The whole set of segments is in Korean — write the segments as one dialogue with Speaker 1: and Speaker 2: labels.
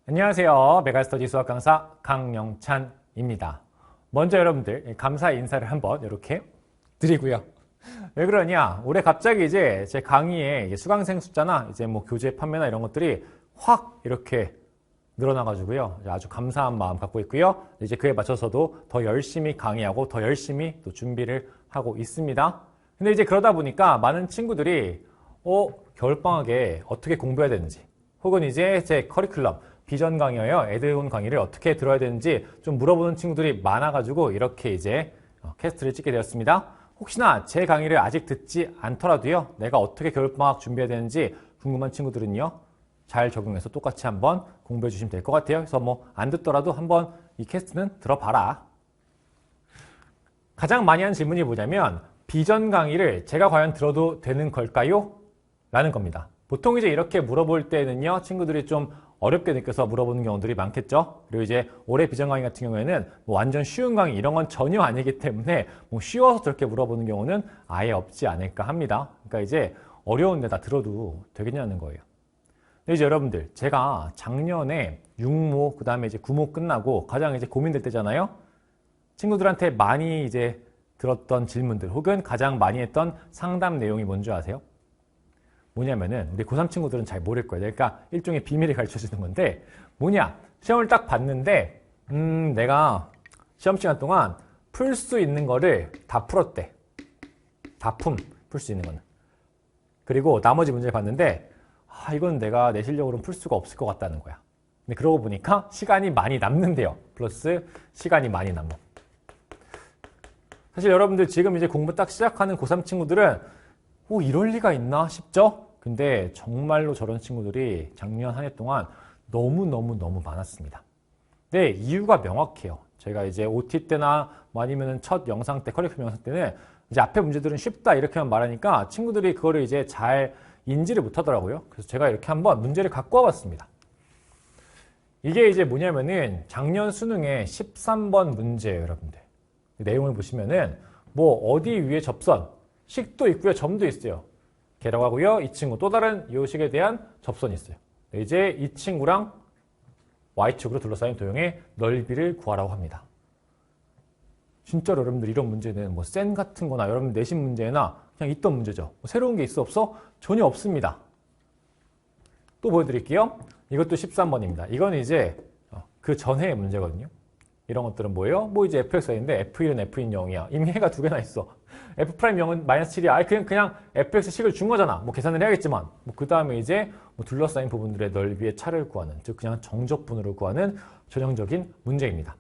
Speaker 1: 안녕하세요. 메가스터디 수학 강사 강영찬입니다. 먼저 여러분들 감사 인사를 한번 이렇게 드리고요. 왜 그러냐? 올해 갑자기 이제 제 강의에 수강생 숫자나 이제 뭐 교재 판매나 이런 것들이 확 이렇게 늘어나가지고요. 아주 감사한 마음 갖고 있고요. 이제 그에 맞춰서도 더 열심히 강의하고 더 열심히 또 준비를 하고 있습니다. 근데 이제 그러다 보니까 많은 친구들이 겨울방학에 어떻게 공부해야 되는지 혹은 이제 제 커리큘럼 비전 강의여 에드온 강의를 어떻게 들어야 되는지 좀 물어보는 친구들이 많아가지고 이렇게 이제 캐스트를 찍게 되었습니다. 혹시나 제 강의를 아직 듣지 않더라도요, 내가 어떻게 겨울방학 준비해야 되는지 궁금한 친구들은요, 잘 적용해서 똑같이 한번 공부해 주시면 될 것 같아요. 그래서 뭐 안 듣더라도 한번 이 캐스트는 들어봐라. 가장 많이 하는 질문이 뭐냐면 비전 강의를 제가 과연 들어도 되는 걸까요? 라는 겁니다. 보통 이제 이렇게 물어볼 때는요, 친구들이 좀 어렵게 느껴서 물어보는 경우들이 많겠죠. 그리고 이제 올해 비전 강의 같은 경우에는 뭐 완전 쉬운 강의 이런 건 전혀 아니기 때문에 뭐 쉬워서 저렇게 물어보는 경우는 아예 없지 않을까 합니다. 그러니까 이제 어려운데 다 들어도 되겠냐는 거예요. 근데 이제 여러분들, 제가 작년에 6모, 그 다음에 이제 9모 끝나고 가장 이제 고민될 때잖아요. 친구들한테 많이 이제 들었던 질문들 혹은 가장 많이 했던 상담 내용이 뭔지 아세요? 뭐냐면은 우리 고3 친구들은 잘 모를 거예요. 그러니까 일종의 비밀을 가르쳐 주는 건데 뭐냐? 시험을 딱 봤는데 내가 시험 시간 동안 풀 수 있는 거를 다 풀었대. 다 풀 수 있는 거는. 그리고 나머지 문제를 봤는데 이건 내가 내 실력으로는 풀 수가 없을 것 같다는 거야. 근데 그러고 보니까 시간이 많이 남는데요. 플러스 시간이 많이 남어. 사실 여러분들 지금 이제 공부 딱 시작하는 고3 친구들은 이럴 리가 있나 싶죠? 근데 정말로 저런 친구들이 작년 한 해 동안 너무너무 많았습니다. 근데 이유가 명확해요. 제가 이제 OT 때나 뭐 아니면 첫 영상 때, 커리큘럼 영상 때는 이제 앞에 문제들은 쉽다 이렇게만 말하니까 친구들이 그거를 이제 잘 인지를 못 하더라고요. 그래서 제가 이렇게 한번 문제를 갖고 와봤습니다. 이게 이제 뭐냐면은 작년 수능의 13번 문제예요, 여러분들. 내용을 보시면은 뭐 어디 위에 접선, 식도 있고요, 점도 있어요. 개라고 하고요. 이 친구 또 다른 요식에 대한 접선이 있어요. 이제 이 친구랑 Y축으로 둘러싸인 도형의 넓이를 구하라고 합니다. 진짜로 여러분들 이런 문제는 뭐 센 같은 거나 여러분 내신 문제나 그냥 있던 문제죠. 뭐 새로운 게 있어 없어? 전혀 없습니다. 또 보여드릴게요. 이것도 13번입니다. 이건 이제 그 전해의 문제거든요. 이런 것들은 뭐예요? 뭐 이제 fx인데 f1은 f인 0이야. 이미 해가 두 개나 있어. f'0은 마이너스 7이야. 그냥 fx식을 준 거잖아. 뭐 계산을 해야겠지만. 뭐 그 다음에 이제 뭐 둘러싸인 부분들의 넓이의 차를 구하는, 즉 그냥 정적분으로 구하는 전형적인 문제입니다.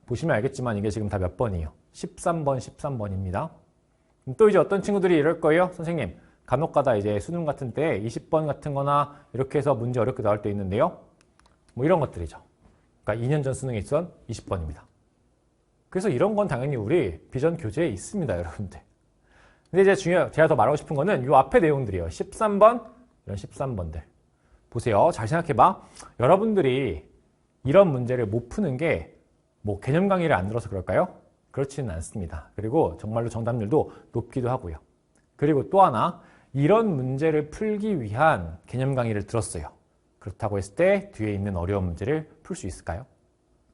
Speaker 1: 보시면 알겠지만 이게 지금 다 몇 번이에요? 13번, 13번입니다. 또 이제 어떤 친구들이 이럴 거예요? 선생님, 간혹가다 이제 수능 같은 때 20번 같은 거나 이렇게 해서 문제 어렵게 나올 때 있는데요. 뭐 이런 것들이죠. 그러니까 2년 전 수능에 있었던 20번입니다. 그래서 이런 건 당연히 우리 비전 교재에 있습니다, 여러분들. 근데 이제 제가 더 말하고 싶은 거는 이 앞에 내용들이에요. 13번, 이런 13번들. 보세요. 잘 생각해봐. 여러분들이 이런 문제를 못 푸는 게 뭐 개념 강의를 안 들어서 그럴까요? 그렇지는 않습니다. 그리고 정말로 정답률도 높기도 하고요. 그리고 또 하나, 이런 문제를 풀기 위한 개념 강의를 들었어요. 그렇다고 했을 때 뒤에 있는 어려운 문제를 풀 수 있을까요?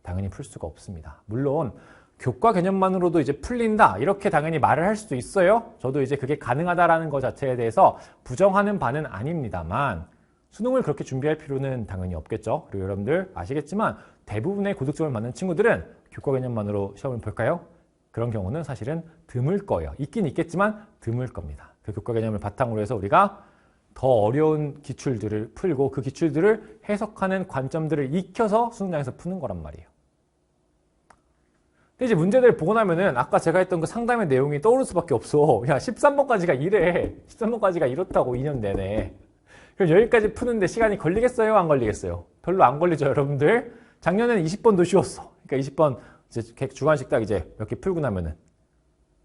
Speaker 1: 당연히 풀 수가 없습니다. 물론 교과 개념만으로도 이제 풀린다 이렇게 당연히 말을 할 수도 있어요. 저도 이제 그게 가능하다라는 것 자체에 대해서 부정하는 바는 아닙니다만 수능을 그렇게 준비할 필요는 당연히 없겠죠. 그리고 여러분들 아시겠지만 대부분의 고득점을 받는 친구들은 교과 개념만으로 시험을 볼까요? 그런 경우는 사실은 드물 거예요. 있긴 있겠지만 드물 겁니다. 그 교과 개념을 바탕으로 해서 우리가 더 어려운 기출들을 풀고 그 기출들을 해석하는 관점들을 익혀서 수능장에서 푸는 거란 말이에요. 근데 이제 문제들을 보고 나면은 아까 제가 했던 그 상담의 내용이 떠오를 수밖에 없어. 야, 13번까지가 이래. 13번까지가 이렇다고 2년 내내. 그럼 여기까지 푸는데 시간이 걸리겠어요? 안 걸리겠어요? 별로 안 걸리죠, 여러분들? 작년에는 20번도 쉬웠어. 그러니까 20번 이제 주관식 딱 이제 몇 개 풀고 나면은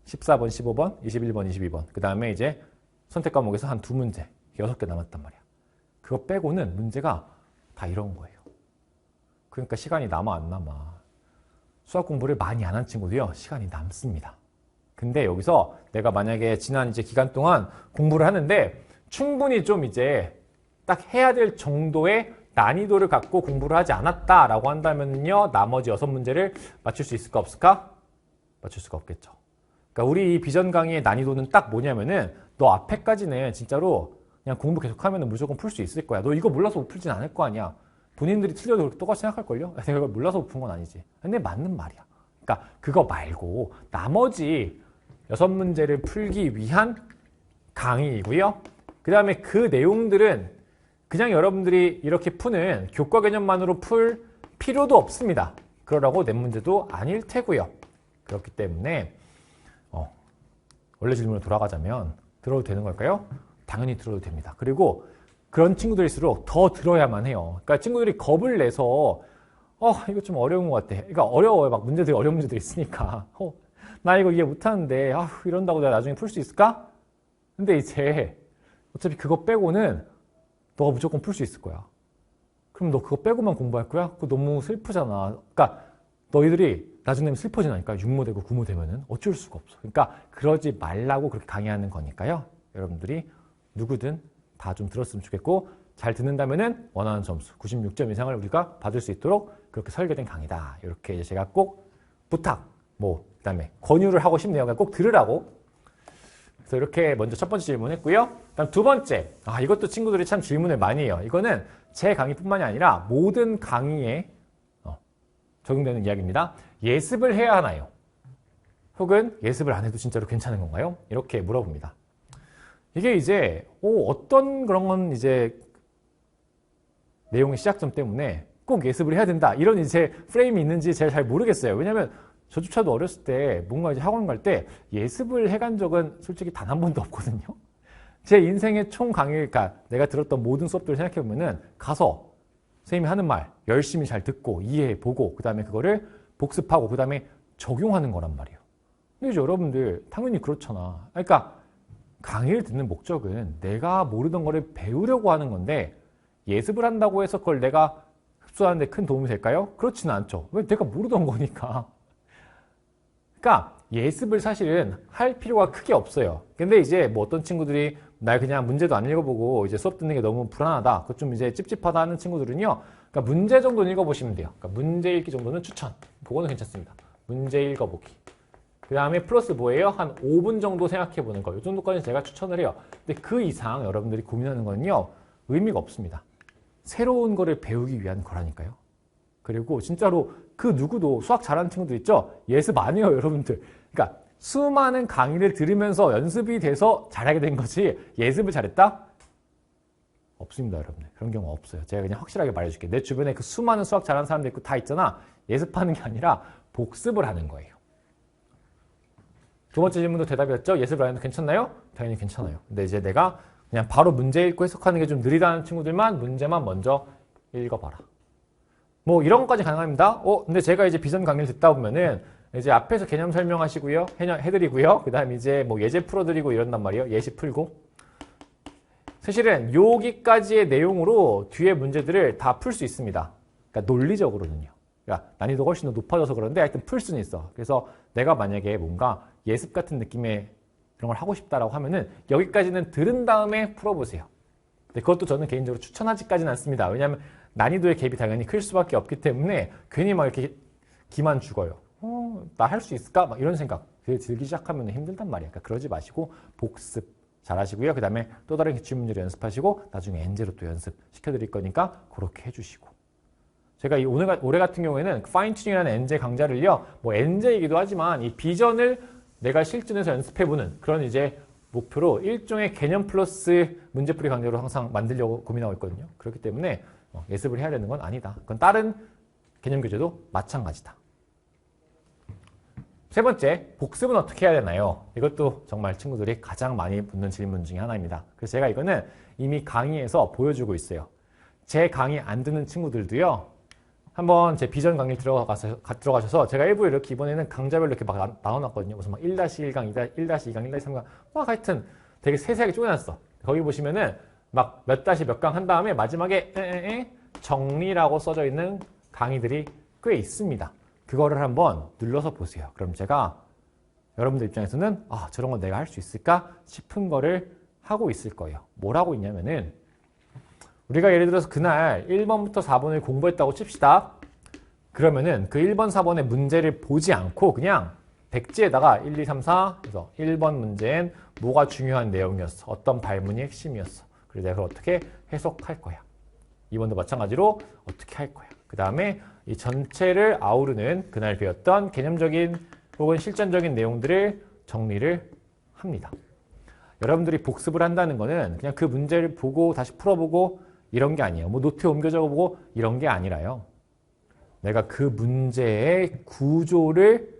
Speaker 1: 14번, 15번, 21번, 22번. 그 다음에 이제 선택 과목에서 한 2문제. 6개 남았단 말이야. 그거 빼고는 문제가 다 이런 거예요. 그러니까 시간이 남아 안 남아. 수학 공부를 많이 안 한 친구도요, 시간이 남습니다. 근데 여기서 내가 만약에 지난 이제 기간 동안 공부를 하는데 충분히 좀 이제 딱 해야 될 정도의 난이도를 갖고 공부를 하지 않았다라고 한다면요, 나머지 6문제를 맞출 수 있을까 없을까? 맞출 수가 없겠죠. 그러니까 우리 이 비전 강의의 난이도는 딱 뭐냐면은 너 앞에까지는 진짜로 그냥 공부 계속하면 무조건 풀 수 있을 거야. 너 이거 몰라서 못 풀진 않을 거 아니야. 본인들이 틀려도 그렇게 똑같이 생각할걸요? 내가 이걸 몰라서 못 푼 건 아니지. 근데 맞는 말이야. 그러니까 그거 말고 나머지 6문제를 풀기 위한 강의이고요. 그 다음에 그 내용들은 그냥 여러분들이 이렇게 푸는 교과 개념만으로 풀 필요도 없습니다. 그러라고 낸 문제도 아닐 테고요. 그렇기 때문에 원래 질문으로 돌아가자면 들어도 되는 걸까요? 당연히 들어도 됩니다. 그리고 그런 친구들일수록 더 들어야만 해요. 그러니까 친구들이 겁을 내서 이거 좀 어려운 것 같아. 그러니까 어려워요. 막 문제들이 어려운 문제들이 있으니까. 나 이거 이해 못하는데 이런다고 내가 나중에 풀 수 있을까? 근데 이제 어차피 그거 빼고는 너가 무조건 풀 수 있을 거야. 그럼 너 그거 빼고만 공부할 거야? 그거 너무 슬프잖아. 그러니까 너희들이 나중에 되면 슬퍼지나니까 육모 되고 구모 되면은 어쩔 수가 없어. 그러니까 그러지 말라고 그렇게 강의하는 거니까요. 여러분들이 누구든 다 좀 들었으면 좋겠고 잘 듣는다면은 원하는 점수 96점 이상을 우리가 받을 수 있도록 그렇게 설계된 강의다. 이렇게 이제 제가 꼭 부탁, 그다음에 권유를 하고 싶네요. 그러니까 꼭 들으라고. 그래서 이렇게 먼저 첫 번째 질문했고요. 그다음 두 번째, 이것도 친구들이 참 질문을 많이 해요. 이거는 제 강의뿐만이 아니라 모든 강의에 적용되는 이야기입니다. 예습을 해야 하나요? 혹은 예습을 안 해도 진짜로 괜찮은 건가요? 이렇게 물어봅니다. 이게 이제 어떤 그런 건 이제 내용의 시작점 때문에 꼭 예습을 해야 된다. 이런 이제 프레임이 있는지 제가 잘 모르겠어요. 왜냐하면 저조차도 어렸을 때 뭔가 이제 학원 갈 때 예습을 해간 적은 솔직히 단 한 번도 없거든요. 제 인생의 총 강의, 그러니까 내가 들었던 모든 수업들을 생각해보면은 가서 선생님이 하는 말 열심히 잘 듣고 이해해보고 그 다음에 그거를 복습하고 그 다음에 적용하는 거란 말이에요. 근데 이제 여러분들 당연히 그렇잖아. 그러니까 강의를 듣는 목적은 내가 모르던 거를 배우려고 하는 건데 예습을 한다고 해서 그걸 내가 흡수하는 데 큰 도움이 될까요? 그렇지는 않죠. 왜? 내가 모르던 거니까. 그러니까 예습을 사실은 할 필요가 크게 없어요. 근데 이제 뭐 어떤 친구들이 날 그냥 문제도 안 읽어보고 이제 수업 듣는 게 너무 불안하다. 그거 좀 이제 찝찝하다 하는 친구들은요. 그러니까 문제 정도는 읽어보시면 돼요. 그러니까 문제 읽기 정도는 추천. 그거는 괜찮습니다. 문제 읽어보기. 그 다음에 플러스 뭐예요? 한 5분 정도 생각해보는 거. 이 정도까지 제가 추천을 해요. 근데 그 이상 여러분들이 고민하는 거는요. 의미가 없습니다. 새로운 거를 배우기 위한 거라니까요. 그리고 진짜로 그 누구도 수학 잘하는 친구들 있죠? 예습 안 해요, 여러분들. 그러니까 수많은 강의를 들으면서 연습이 돼서 잘하게 된 거지 예습을 잘했다? 없습니다, 여러분들. 그런 경우 없어요. 제가 그냥 확실하게 말해줄게요. 내 주변에 그 수많은 수학 잘하는 사람들 있고 다 있잖아. 예습하는 게 아니라 복습을 하는 거예요. 두 번째 질문도 대답이었죠? 예습을 안 해도 괜찮나요? 당연히 괜찮아요. 근데 이제 내가 그냥 바로 문제 읽고 해석하는 게 좀 느리다는 친구들만 문제만 먼저 읽어봐라. 뭐 이런 것까지 가능합니다. 근데 제가 이제 비전 강의를 듣다 보면은 이제 앞에서 개념 설명하시고요. 해드리고요. 그 다음에 이제 뭐 예제 풀어드리고 이런단 말이에요. 예시 풀고. 사실은 여기까지의 내용으로 뒤에 문제들을 다 풀 수 있습니다. 그러니까 논리적으로는요. 그러니까 난이도가 훨씬 더 높아져서 그런데 하여튼 풀 수는 있어. 그래서 내가 만약에 뭔가 예습 같은 느낌의 그런 걸 하고 싶다라고 하면은 여기까지는 들은 다음에 풀어보세요. 근데 그것도 저는 개인적으로 추천하지까지는 않습니다. 왜냐하면 난이도의 갭이 당연히 클 수밖에 없기 때문에 괜히 막 이렇게 기만 죽어요. 나 할 수 있을까? 막 이런 생각. 그게 들기 시작하면 힘들단 말이야. 그러니까 그러지 마시고 복습 잘 하시고요. 그 다음에 또 다른 기출문제를 연습하시고 나중에 엔제로 또 연습시켜드릴 거니까 그렇게 해주시고. 제가 이 올해 같은 경우에는 파인 튜닝이라는 엔제 강좌를요. 뭐 엔제이기도 하지만 이 비전을 내가 실전에서 연습해보는 그런 이제 목표로 일종의 개념 플러스 문제풀이 강좌로 항상 만들려고 고민하고 있거든요. 그렇기 때문에 예습을 해야 되는 건 아니다. 그건 다른 개념 교재도 마찬가지다. 세 번째, 복습은 어떻게 해야 되나요? 이것도 정말 친구들이 가장 많이 묻는 질문 중에 하나입니다. 그래서 제가 이거는 이미 강의에서 보여주고 있어요. 제 강의 안 듣는 친구들도요. 한번 제 비전 강의 들어가셔서 제가 일부러 이렇게 이번에는 강좌별로 이렇게 막 나눠놨거든요. 무슨 막 1-1강, 1-2강, 1-3강 막 하여튼 되게 세세하게 쪼개놨어. 거기 보시면은 막 몇 다시 몇 강 한 다음에 마지막에 정리라고 써져 있는 강의들이 꽤 있습니다. 그거를 한번 눌러서 보세요. 그럼 제가 여러분들 입장에서는 저런 거 내가 할 수 있을까 싶은 거를 하고 있을 거예요. 뭘 하고 있냐면은 우리가 예를 들어서 그날 1번부터 4번을 공부했다고 칩시다. 그러면은 그 1번, 4번의 문제를 보지 않고 그냥 백지에다가 1, 2, 3, 4 해서 1번 문제엔 뭐가 중요한 내용이었어. 어떤 발문이 핵심이었어. 그래서 내가 그걸 어떻게 해석할 거야. 2번도 마찬가지로 어떻게 할 거야. 그 다음에 이 전체를 아우르는 그날 배웠던 개념적인 혹은 실전적인 내용들을 정리를 합니다. 여러분들이 복습을 한다는 거는 그냥 그 문제를 보고 다시 풀어보고 이런 게 아니에요. 뭐 노트에 옮겨 적어보고 이런 게 아니라요. 내가 그 문제의 구조를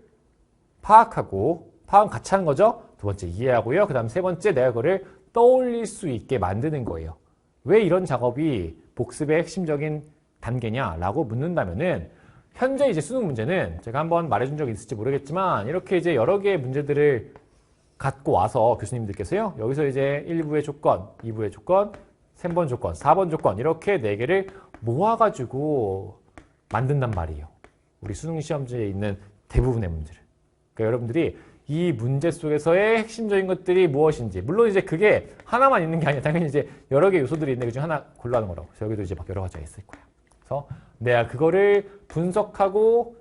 Speaker 1: 파악하고 파악 같이 하는 거죠. 두 번째 이해하고요. 그 다음 세 번째 내가 그거를 떠올릴 수 있게 만드는 거예요. 왜 이런 작업이 복습의 핵심적인 단계냐라고 묻는다면은 현재 이제 수능 문제는 제가 한번 말해준 적이 있을지 모르겠지만 이렇게 이제 여러 개의 문제들을 갖고 와서 교수님들께서요. 여기서 이제 1부의 조건, 2부의 조건, 3번 조건, 4번 조건 이렇게 4개를 모아가지고 만든단 말이에요. 우리 수능 시험지에 있는 대부분의 문제를. 그러니까 여러분들이 이 문제 속에서의 핵심적인 것들이 무엇인지 물론 이제 그게 하나만 있는 게 아니라 당연히 이제 여러 개 요소들이 있는데 그중 하나 골라하는 거라고. 그래서 여기도 이제 막 여러 가지가 있을 거예요. 그래서 내가 그거를 분석하고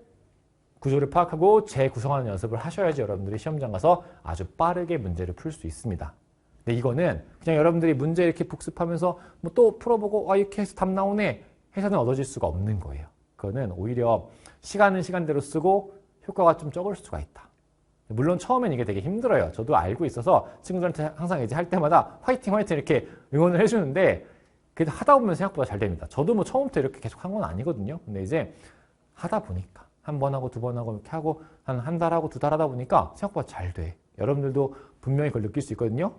Speaker 1: 구조를 파악하고 재구성하는 연습을 하셔야지 여러분들이 시험장 가서 아주 빠르게 문제를 풀 수 있습니다. 근데 이거는 그냥 여러분들이 문제 이렇게 복습하면서 뭐 또 풀어보고 이렇게 해서 답 나오네 해서는 얻어질 수가 없는 거예요. 그거는 오히려 시간은 시간대로 쓰고 효과가 좀 적을 수가 있다. 물론 처음엔 이게 되게 힘들어요. 저도 알고 있어서 친구들한테 항상 이제 할 때마다 화이팅 화이팅 이렇게 응원을 해주는데 그래도 하다 보면 생각보다 잘 됩니다. 저도 뭐 처음부터 이렇게 계속 한 건 아니거든요. 근데 이제 하다 보니까 한 번 하고 두 번 하고 이렇게 하고 한 달 하고 두 달 하다 보니까 생각보다 잘 돼. 여러분들도 분명히 그걸 느낄 수 있거든요.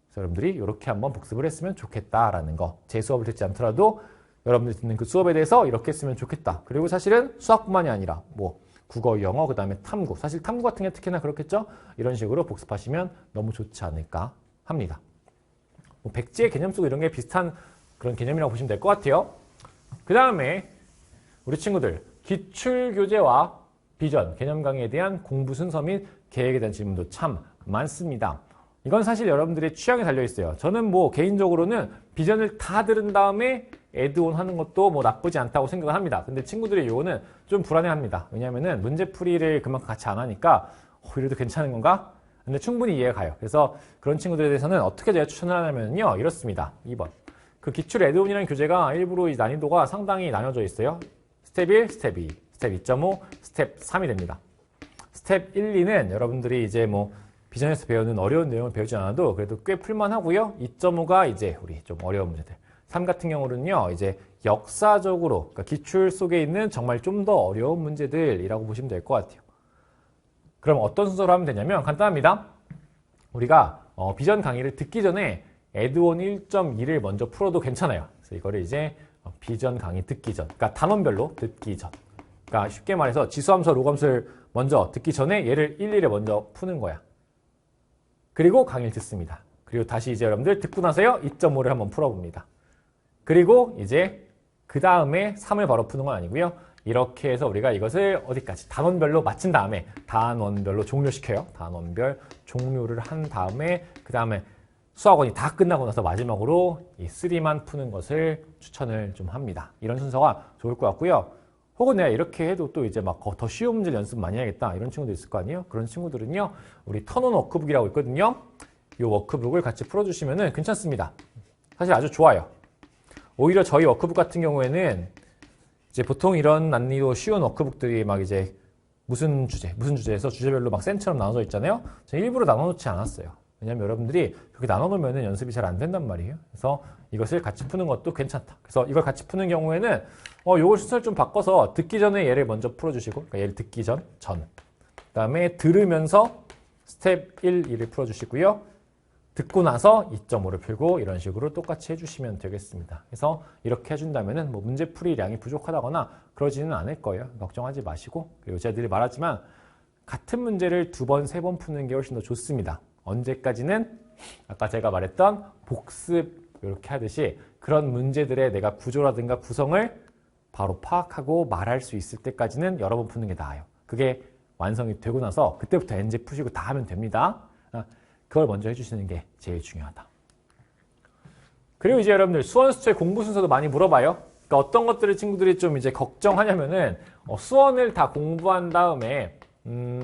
Speaker 1: 그래서 여러분들이 이렇게 한번 복습을 했으면 좋겠다라는 거. 제 수업을 듣지 않더라도 여러분들이 듣는 그 수업에 대해서 이렇게 했으면 좋겠다. 그리고 사실은 수학뿐만이 아니라 뭐 국어, 영어, 그 다음에 탐구. 사실 탐구 같은 게 특히나 그렇겠죠? 이런 식으로 복습하시면 너무 좋지 않을까 합니다. 뭐 백지의 개념 속 이런 게 비슷한 그런 개념이라고 보시면 될 것 같아요. 그 다음에 우리 친구들 기출교재와 비전, 개념 강의에 대한 공부 순서 및 계획에 대한 질문도 참 많습니다. 이건 사실 여러분들의 취향에 달려있어요. 저는 뭐 개인적으로는 비전을 다 들은 다음에 애드온 하는 것도 뭐 나쁘지 않다고 생각을 합니다. 근데 친구들이 이거는 좀 불안해합니다. 왜냐하면은 문제풀이를 그만큼 같이 안 하니까 이래도 괜찮은 건가? 근데 충분히 이해가 가요. 그래서 그런 친구들에 대해서는 어떻게 제가 추천을 하냐면요. 이렇습니다. 2번. 그 기출 애드온이라는 교재가 일부러 이 난이도가 상당히 나뉘어져 있어요. 스텝 1, 스텝 2, 스텝 2.5, 스텝 3이 됩니다. 스텝 1, 2는 여러분들이 이제 뭐 비전에서 배우는 어려운 내용을 배우지 않아도 그래도 꽤 풀만하고요. 2.5가 이제 우리 좀 어려운 문제들. 3 같은 경우는요, 이제 역사적으로, 그러니까 기출 속에 있는 정말 좀 더 어려운 문제들이라고 보시면 될 것 같아요. 그럼 어떤 순서로 하면 되냐면 간단합니다. 우리가 비전 강의를 듣기 전에 애드온 1.2를 먼저 풀어도 괜찮아요. 그래서 이거를 이제 비전 강의 듣기 전, 그러니까 단원별로 듣기 전. 그러니까 쉽게 말해서 지수함수와 로감수를 먼저 듣기 전에 얘를 1, 2를 먼저 푸는 거야. 그리고 강의를 듣습니다. 그리고 다시 이제 여러분들 듣고 나서요 2.5를 한번 풀어봅니다. 그리고 이제 그 다음에 3을 바로 푸는 건 아니고요. 이렇게 해서 우리가 이것을 어디까지 단원별로 마친 다음에 단원별로 종료시켜요. 단원별 종료를 한 다음에 그 다음에 수학원이 다 끝나고 나서 마지막으로 이 3만 푸는 것을 추천을 좀 합니다. 이런 순서가 좋을 것 같고요. 혹은 내가 이렇게 해도 또 이제 막 더 쉬운 문제를 연습 많이 해야겠다 이런 친구도 있을 거 아니에요. 그런 친구들은요. 우리 턴온 워크북이라고 있거든요. 이 워크북을 같이 풀어주시면 괜찮습니다. 사실 아주 좋아요. 오히려 저희 워크북 같은 경우에는 이제 보통 이런 난이도 쉬운 워크북들이 막 이제 무슨 주제에서 주제별로 막 쌤처럼 나눠져 있잖아요. 제가 일부러 나눠놓지 않았어요. 왜냐면 여러분들이 그렇게 나눠놓으면 연습이 잘 안 된단 말이에요. 그래서 이것을 같이 푸는 것도 괜찮다. 그래서 이걸 같이 푸는 경우에는 요걸 순서를 좀 바꿔서 듣기 전에 얘를 먼저 풀어주시고, 그러니까 얘를 듣기 전. 그 다음에 들으면서 스텝 1, 2를 풀어주시고요. 듣고 나서 2.5를 풀고 이런 식으로 똑같이 해주시면 되겠습니다. 그래서 이렇게 해준다면은 뭐 문제풀이량이 부족하다거나 그러지는 않을 거예요. 걱정하지 마시고. 그리고 제가 늘 말하지만 같은 문제를 2번, 3번 푸는 게 훨씬 더 좋습니다. 언제까지는 아까 제가 말했던 복습 이렇게 하듯이 그런 문제들의 내가 구조라든가 구성을 바로 파악하고 말할 수 있을 때까지는 여러 번 푸는 게 나아요. 그게 완성이 되고 나서 그때부터 NG 푸시고 다 하면 됩니다. 그걸 먼저 해주시는 게 제일 중요하다. 그리고 이제 여러분들 수원 수투의 공부 순서도 많이 물어봐요. 그러니까 어떤 것들을 친구들이 좀 이제 걱정하냐면은 수원을 다 공부한 다음에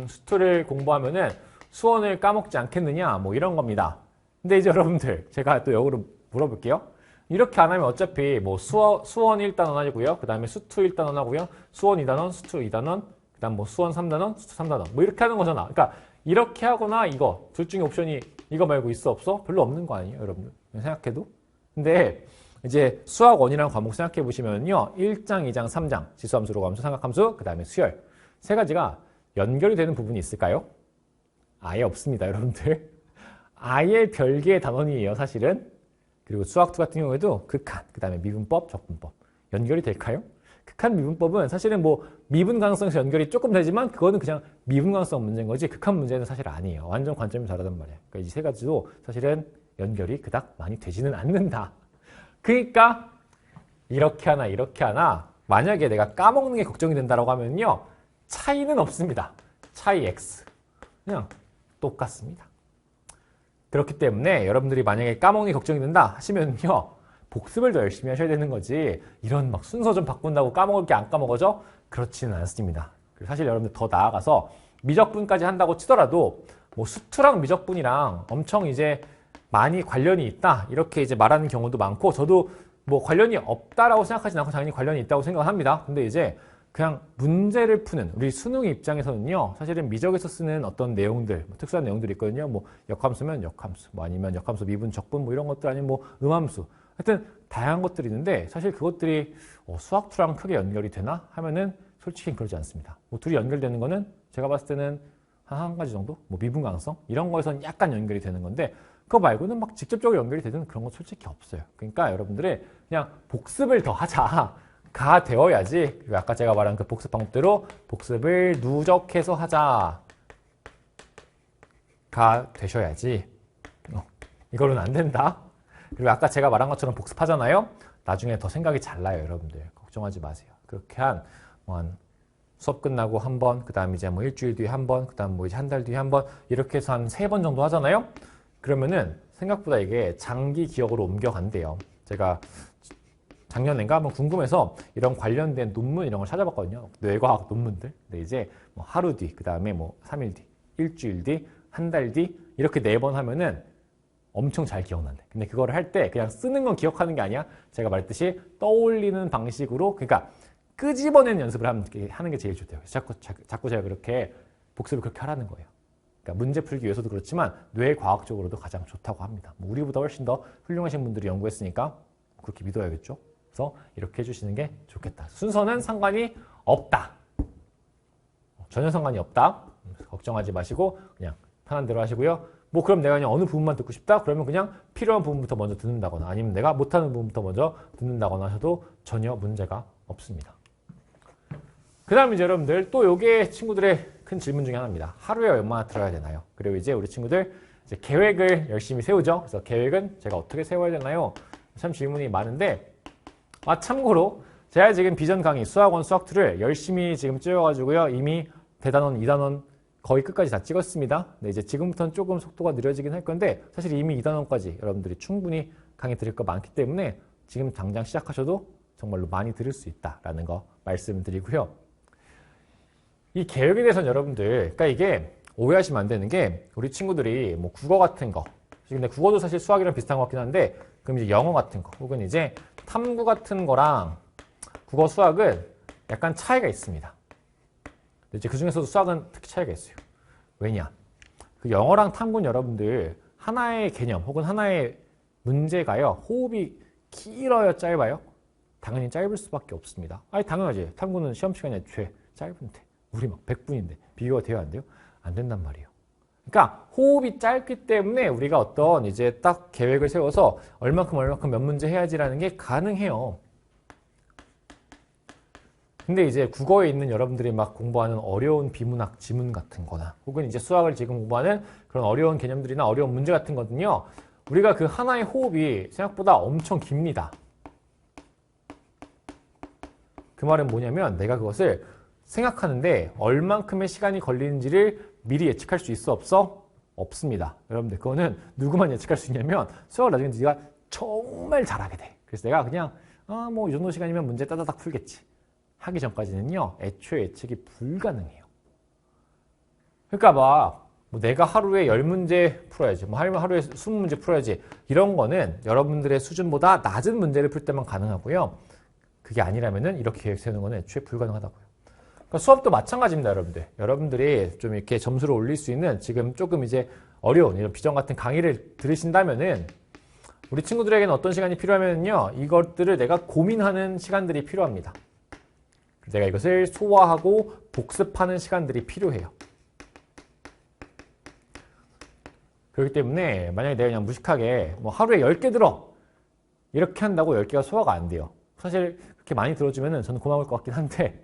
Speaker 1: 수투를 공부하면은 수원을 까먹지 않겠느냐 뭐 이런 겁니다. 근데 이제 여러분들 제가 또 역으로 물어볼게요. 이렇게 안 하면 어차피 뭐 수원 1단원 하고요. 그 다음에 수투 1단원 하고요. 수원 2단원, 수투 2단원, 그 다음 뭐 수원 3단원, 수투 3단원 뭐 이렇게 하는 거잖아. 그러니까 이렇게 하거나 이거 둘 중에 옵션이 이거 말고 있어 없어? 별로 없는 거 아니에요 여러분들 생각해도? 근데 이제 수학 1이라는 과목 생각해 보시면요 1장, 2장, 3장 지수함수, 로함수, 삼각함수 그 다음에 수열 세 가지가 연결이 되는 부분이 있을까요? 아예 없습니다 여러분들. 아예 별개의 단원이에요 사실은. 그리고 수학2 같은 경우에도 극한, 그 다음에 미분법, 적분법 연결이 될까요? 극한 미분법은 사실은 뭐 미분 가능성에서 연결이 조금 되지만 그거는 그냥 미분 가능성 문제인 거지 극한 문제는 사실 아니에요. 완전 관점이 다르단 말이에요. 그러니까 이 세 가지도 사실은 연결이 그닥 많이 되지는 않는다. 그러니까 이렇게 하나 이렇게 하나 만약에 내가 까먹는 게 걱정이 된다고 하면요 차이는 없습니다. 차이 X 그냥 똑같습니다. 그렇기 때문에 여러분들이 만약에 까먹는 게 걱정이 된다 하시면요 복습을 더 열심히 하셔야 되는 거지 이런 막 순서 좀 바꾼다고 까먹을 게 안 까먹어져? 그렇지는 않습니다. 사실 여러분들 더 나아가서 미적분까지 한다고 치더라도 뭐 수투랑 미적분이랑 엄청 이제 많이 관련이 있다 이렇게 이제 말하는 경우도 많고 저도 뭐 관련이 없다라고 생각하진 않고 당연히 관련이 있다고 생각을 합니다. 근데 이제 그냥 문제를 푸는 우리 수능 입장에서는요 사실은 미적에서 쓰는 어떤 내용들 뭐 특수한 내용들이 있거든요. 뭐 역함수면 역함수 뭐 아니면 역함수 미분 적분 뭐 이런 것들 아니면 뭐 음함수 하여튼 다양한 것들이 있는데 사실 그것들이 수학2랑 크게 연결이 되나 하면은 솔직히 그러지 않습니다. 뭐 둘이 연결되는 거는 제가 봤을 때는 한 가지 정도 뭐 미분 가능성 이런 거에서는 약간 연결이 되는 건데 그거 말고는 막 직접적으로 연결이 되는 그런 건 솔직히 없어요. 그러니까 여러분들이 그냥 복습을 더 하자가 되어야지. 그리고 아까 제가 말한 그 복습 방법대로 복습을 누적해서 하자가 되셔야지. 이걸로는 안 된다. 그리고 아까 제가 말한 것처럼 복습하잖아요. 나중에 더 생각이 잘 나요, 여러분들. 걱정하지 마세요. 그렇게 한 수업 끝나고 한 번, 그 다음 이제 뭐 일주일 뒤에 한 번, 그 다음 뭐 이제 한 달 뒤에 한 번, 이렇게 해서 한 3번 정도 하잖아요? 그러면은 생각보다 이게 장기 기억으로 옮겨간대요. 제가 작년인가 한번 궁금해서 이런 관련된 논문 이런 걸 찾아봤거든요. 뇌과학 논문들. 근데 이제 뭐 하루 뒤, 그 다음에 뭐 3일 뒤, 일주일 뒤, 한 달 뒤, 이렇게 4번 하면은 엄청 잘 기억난대. 근데 그거를 할 때 그냥 쓰는 건 기억하는 게 아니야. 제가 말했듯이 떠올리는 방식으로, 그러니까 끄집어내는 연습을 하는 게 제일 좋대요. 자꾸 제가 그렇게 복습을 그렇게 하라는 거예요. 그러니까 문제 풀기 위해서도 그렇지만 뇌과학적으로도 가장 좋다고 합니다. 뭐 우리보다 훨씬 더 훌륭하신 분들이 연구했으니까 그렇게 믿어야겠죠. 그래서 이렇게 해주시는 게 좋겠다. 순서는 상관이 없다. 전혀 상관이 없다. 걱정하지 마시고 그냥 편한 대로 하시고요. 뭐 그럼 내가 그냥 어느 부분만 듣고 싶다? 그러면 그냥 필요한 부분부터 먼저 듣는다거나 아니면 내가 못하는 부분부터 먼저 듣는다거나 하셔도 전혀 문제가 없습니다. 그 다음 이제 여러분들 또 요게 친구들의 큰 질문 중에 하나입니다. 하루에 얼마나 들어야 되나요? 그리고 이제 우리 친구들 이제 계획을 열심히 세우죠. 그래서 계획은 제가 어떻게 세워야 되나요? 참 질문이 많은데 참고로 제가 지금 비전 강의 수학1, 수학2를 열심히 지금 찍어가지고요. 이미 대단원, 2단원 거의 끝까지 다 찍었습니다. 네, 이제 지금부터는 조금 속도가 느려지긴 할 건데 사실 이미 2단원까지 여러분들이 충분히 강의 들을 거 많기 때문에 지금 당장 시작하셔도 정말로 많이 들을 수 있다라는 거 말씀드리고요. 이 계획에 대해서는 여러분들, 그러니까 이게 오해하시면 안 되는 게 우리 친구들이 뭐 국어 같은 거, 근데 국어도 사실 수학이랑 비슷한 것 같긴 한데 그럼 이제 영어 같은 거 혹은 이제 탐구 같은 거랑 국어, 수학은 약간 차이가 있습니다. 이제 그 중에서도 수학은 특히 차이가 있어요. 왜냐? 그 영어랑 탐구는 여러분들 하나의 개념 혹은 하나의 문제가요. 호흡이 길어요, 짧아요? 당연히 짧을 수밖에 없습니다. 아니 당연하지. 탐구는 시험 시간이 최 짧은데 우리 막 100분인데 비교가 돼야 안 돼요? 안 된단 말이에요. 그러니까 호흡이 짧기 때문에 우리가 어떤 이제 딱 계획을 세워서 얼마큼 몇 문제 해야지라는 게 가능해요. 근데 이제 국어에 있는 여러분들이 막 공부하는 어려운 비문학 지문 같은 거나 혹은 이제 수학을 지금 공부하는 그런 어려운 개념들이나 어려운 문제 같은 거는요. 우리가 그 하나의 호흡이 생각보다 엄청 깁니다. 그 말은 뭐냐면 내가 그것을 생각하는데 얼만큼의 시간이 걸리는지를 미리 예측할 수 있어 없어? 없습니다. 여러분들 그거는 누구만 예측할 수 있냐면 수학을 나중에 네가 정말 잘하게 돼. 그래서 내가 그냥 뭐 이 정도 시간이면 문제 따다닥 풀겠지 하기 전까지는요, 애초에 예측이 불가능해요. 그러니까 뭐 내가 하루에 10문제 풀어야지, 뭐 하루에 20문제 풀어야지, 이런 거는 여러분들의 수준보다 낮은 문제를 풀 때만 가능하고요. 그게 아니라면은 이렇게 계획 세우는 거는 애초에 불가능하다고요. 그러니까 수업도 마찬가지입니다, 여러분들. 여러분들이 좀 이렇게 점수를 올릴 수 있는 지금 조금 이제 어려운 이런 비전 같은 강의를 들으신다면은 우리 친구들에게는 어떤 시간이 필요하면요, 이것들을 내가 고민하는 시간들이 필요합니다. 내가 이것을 소화하고 복습하는 시간들이 필요해요. 그렇기 때문에 만약에 내가 그냥 무식하게 뭐 하루에 10개 들어 이렇게 한다고 10개가 소화가 안 돼요. 사실 그렇게 많이 들어주면 저는 고마울 것 같긴 한데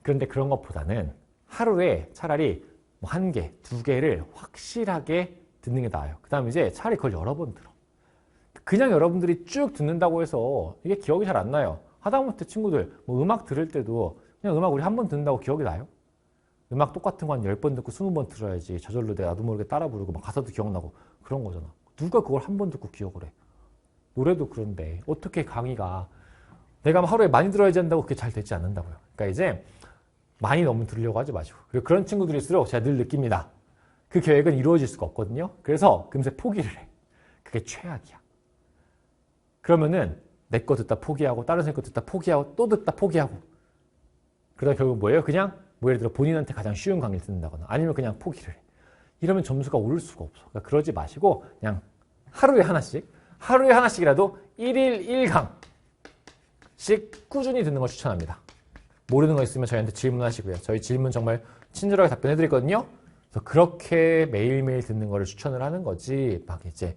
Speaker 1: 그런데 그런 것보다는 하루에 차라리 뭐 1개, 2개를 확실하게 듣는 게 나아요. 그 다음에 이제 차라리 그걸 여러 번 들어. 그냥 여러분들이 쭉 듣는다고 해서 이게 기억이 잘 안 나요. 하다못해 친구들 뭐 음악 들을 때도 그냥 음악 우리 한 번 듣는다고 기억이 나요? 음악 똑같은 거 한 10번 듣고 20번 들어야지 저절로 내가 나도 모르게 따라 부르고 막 가사도 기억나고 그런 거잖아. 누가 그걸 한 번 듣고 기억을 해? 노래도 그런데 어떻게 강의가 내가 하루에 많이 들어야지 한다고 그렇게 잘 되지 않는다고요. 그러니까 이제 많이 너무 들으려고 하지 마시고, 그리고 그런 친구들일수록 제가 늘 느낍니다. 그 계획은 이루어질 수가 없거든요. 그래서 금세 포기를 해. 그게 최악이야. 그러면은 내 거 듣다 포기하고 다른 사람 거 듣다 포기하고 또 듣다 포기하고, 그러다 결국 뭐예요? 그냥 뭐 예를 들어 본인한테 가장 쉬운 강의를 듣는다거나 아니면 그냥 포기를 해. 이러면 점수가 오를 수가 없어. 그러니까 그러지 마시고 그냥 하루에 하나씩이라도 1일 1강씩 꾸준히 듣는 걸 추천합니다. 모르는 거 있으면 저희한테 질문하시고요. 저희 질문 정말 친절하게 답변해 드리거든요. 그래서 그렇게 매일매일 듣는 거를 추천을 하는 거지, 막 이제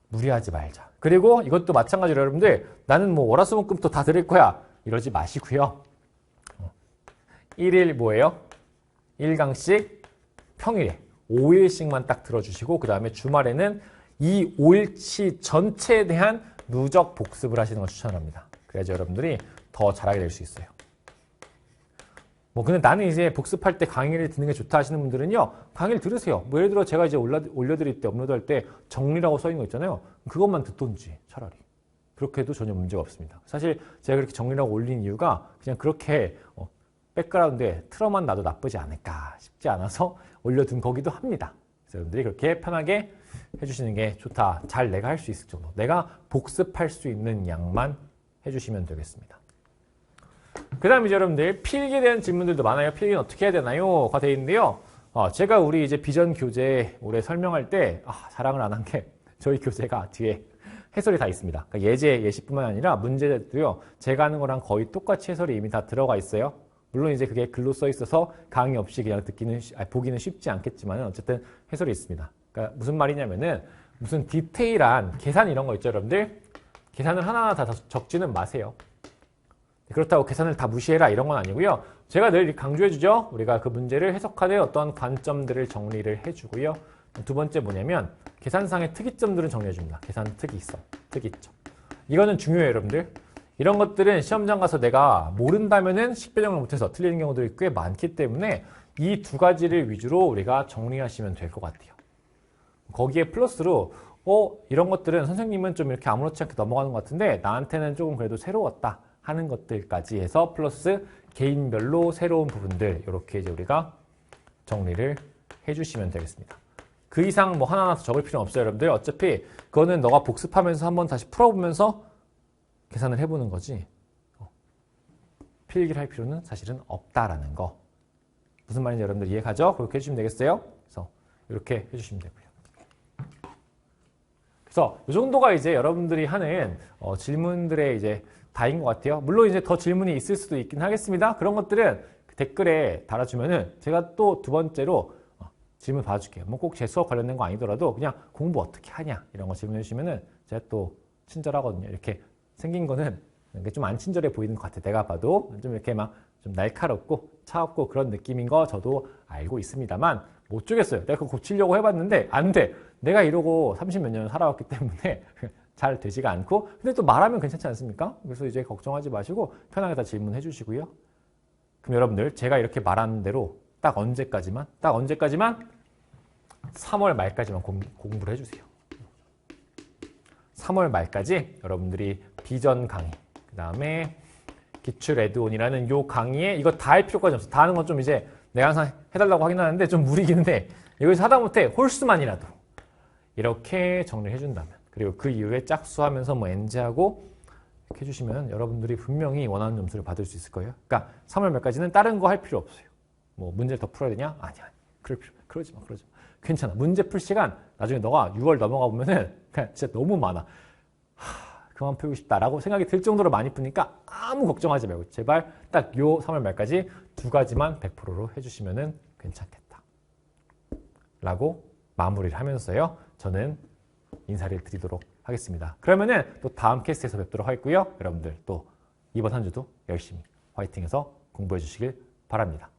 Speaker 1: 무리하지 말자. 그리고 이것도 마찬가지로 여러분들, 나는 뭐 월화수목금토 다 들을 거야 이러지 마시고요. 1일 뭐예요? 1강씩 평일에 5일씩만 딱 들어주시고, 그 다음에 주말에는 이 5일치 전체에 대한 누적 복습을 하시는 걸 추천합니다. 그래야지 여러분들이 더 잘하게 될 수 있어요. 뭐 근데 나는 이제 복습할 때 강의를 듣는 게 좋다 하시는 분들은요, 강의를 들으세요. 뭐 예를 들어 제가 이제 올려드릴 때, 업로드할 때 정리라고 써 있는 거 있잖아요. 그것만 듣던지 차라리. 그렇게 해도 전혀 문제가 없습니다. 사실 제가 그렇게 정리라고 올린 이유가 그냥 그렇게 백그라운드에 틀어만 놔도 나쁘지 않을까 싶지 않아서 올려둔 거기도 합니다. 그래서 여러분들이 그렇게 편하게 해주시는 게 좋다. 잘 내가 할 수 있을 정도. 내가 복습할 수 있는 양만 해주시면 되겠습니다. 그 다음에 이제 여러분들 필기에 대한 질문들도 많아요. 필기는 어떻게 해야 되나요? 가 되어 있는데요. 제가 우리 이제 비전 교재 올해 설명할 때 자랑을 안 한 게 저희 교재가 뒤에 해설이 다 있습니다. 그러니까 예제, 예시뿐만 아니라 문제들도요. 제가 하는 거랑 거의 똑같이 해설이 이미 다 들어가 있어요. 물론 이제 그게 글로 써 있어서 강의 없이 그냥 보기는 쉽지 않겠지만 어쨌든 해설이 있습니다. 그러니까 무슨 말이냐면은 무슨 디테일한 계산 이런 거 있죠, 여러분들? 계산을 하나하나 다 적지는 마세요. 그렇다고 계산을 다 무시해라 이런 건 아니고요. 제가 늘 강조해주죠. 우리가 그 문제를 해석하는 어떤 관점들을 정리를 해주고요. 두 번째 뭐냐면 계산상의 특이점들은 정리해줍니다. 계산 특이점. 이거는 중요해요, 여러분들. 이런 것들은 시험장 가서 내가 모른다면은 식별정을 못해서 틀리는 경우들이 꽤 많기 때문에 이 두 가지를 위주로 우리가 정리하시면 될 것 같아요. 거기에 플러스로 이런 것들은 선생님은 좀 이렇게 아무렇지 않게 넘어가는 것 같은데 나한테는 조금 그래도 새로웠다 하는 것들까지 해서 플러스 개인별로 새로운 부분들 이렇게 이제 우리가 정리를 해주시면 되겠습니다. 그 이상 뭐 하나하나 더 적을 필요는 없어요, 여러분들. 어차피 그거는 너가 복습하면서 한번 다시 풀어보면서 계산을 해보는 거지 필기를 할 필요는 사실은 없다라는 거. 무슨 말인지 여러분들 이해가죠? 그렇게 해주시면 되겠어요? 그래서 이렇게 해주시면 되고요. 그래서 이 정도가 이제 여러분들이 하는 질문들의 이제 다인 것 같아요. 물론 이제 더 질문이 있을 수도 있긴 하겠습니다. 그런 것들은 댓글에 달아주면은 제가 또 두 번째로 질문 봐줄게요. 뭐 꼭 제 수업 관련된 거 아니더라도 그냥 공부 어떻게 하냐 이런 거 질문해 주시면은 제가 또 친절하거든요. 이렇게 생긴 거는 좀 안 친절해 보이는 것 같아요. 내가 봐도 좀 이렇게 막 좀 날카롭고 차갑고 그런 느낌인 거 저도 알고 있습니다만 못 주겠어요. 내가 그거 고치려고 해봤는데 안 돼. 내가 이러고 30몇 년 살아왔기 때문에 잘 되지가 않고, 근데 또 말하면 괜찮지 않습니까? 그래서 이제 걱정하지 마시고 편하게 다 질문해 주시고요. 그럼 여러분들 제가 이렇게 말하는 대로 딱 언제까지만 3월 말까지만 공부를 해주세요. 3월 말까지 여러분들이 비전 강의, 그 다음에 기출 에드온이라는 요 강의에 이거 다 할 필요까지 없어. 다 하는 건 좀 이제 내가 항상 해달라고 하긴 하는데 좀 무리긴 해. 여기서 하다못해 홀수만이라도 이렇게 정리를 해준다면, 그리고 그 이후에 짝수하면서 뭐 NG하고 이렇게 해주시면 여러분들이 분명히 원하는 점수를 받을 수 있을 거예요. 그러니까 3월 말까지는 다른 거 할 필요 없어요. 뭐 문제를 더 풀어야 되냐? 아니야. 그러지 마. 괜찮아. 문제 풀 시간 나중에 너가 6월 넘어가 보면은 그냥 진짜 너무 많아. 그만 풀고 싶다라고 생각이 들 정도로 많이 푸니까 아무 걱정하지 말고 제발 딱 요 3월 말까지 2가지만 100%로 해주시면은 괜찮겠다. 라고 마무리를 하면서요. 저는 인사를 드리도록 하겠습니다. 그러면은 또 다음 캐스트에서 뵙도록 하겠고요. 여러분들 또 이번 한 주도 열심히 화이팅해서 공부해 주시길 바랍니다.